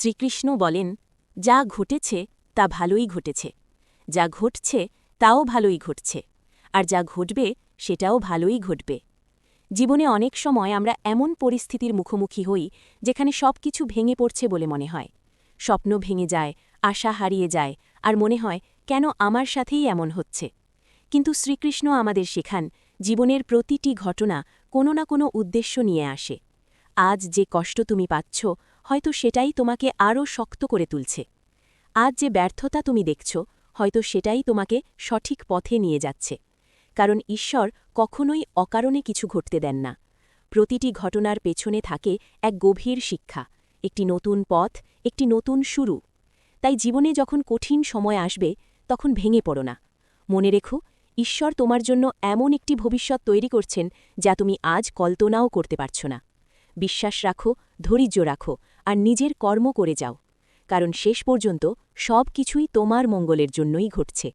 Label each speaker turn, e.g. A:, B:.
A: শ্রীকৃষ্ণ বলেন, যা ঘটেছে তা ভালোই ঘটেছে, যা ঘটছে তাও ভালোই ঘটছে, আর যা ঘটবে সেটাও ভালোই ঘটবে। জীবনে অনেক সময় আমরা এমন পরিস্থিতির মুখোমুখি হই যেখানে সবকিছু ভেঙে পড়ছে বলে মনে হয়। স্বপ্ন ভেঙে যায়, আশা হারিয়ে যায়, আর মনে হয় কেন আমার সাথেই এমন হচ্ছে। কিন্তু শ্রীকৃষ্ণ আমাদের শেখান, জীবনের প্রতিটি ঘটনা কোনো না কোনো উদ্দেশ্য নিয়ে আসে। আজ যে কষ্ট তুমি পাচ্ছ, হয়তো সেটাই তোমাকে আরও শক্ত করে তুলছে। আজ যে ব্যর্থতা তুমি দেখছ, হয়তো সেটাই তোমাকে সঠিক পথে নিয়ে যাচ্ছে। কারণ ঈশ্বর কখনোই অকারণে কিছু ঘটতে দেন না। প্রতিটি ঘটনার পেছনে থাকে এক গভীর শিক্ষা, একটি নতুন পথ, একটি নতুন শুরু। তাই জীবনে যখন কঠিন সময় আসবে, তখন ভেঙে পড়ো না। মনে রেখো, ঈশ্বর তোমার জন্য এমন একটি ভবিষ্যৎ তৈরি করছেন যা তুমি আজ কল্পনাও করতে পারছ না। বিশ্বাস রাখো, ধৈর্য রাখো, আর নিজের কর্ম করে যাও। কারণ শেষ পর্যন্ত সব কিছুই তোমার মঙ্গলের জন্যই ঘটছে।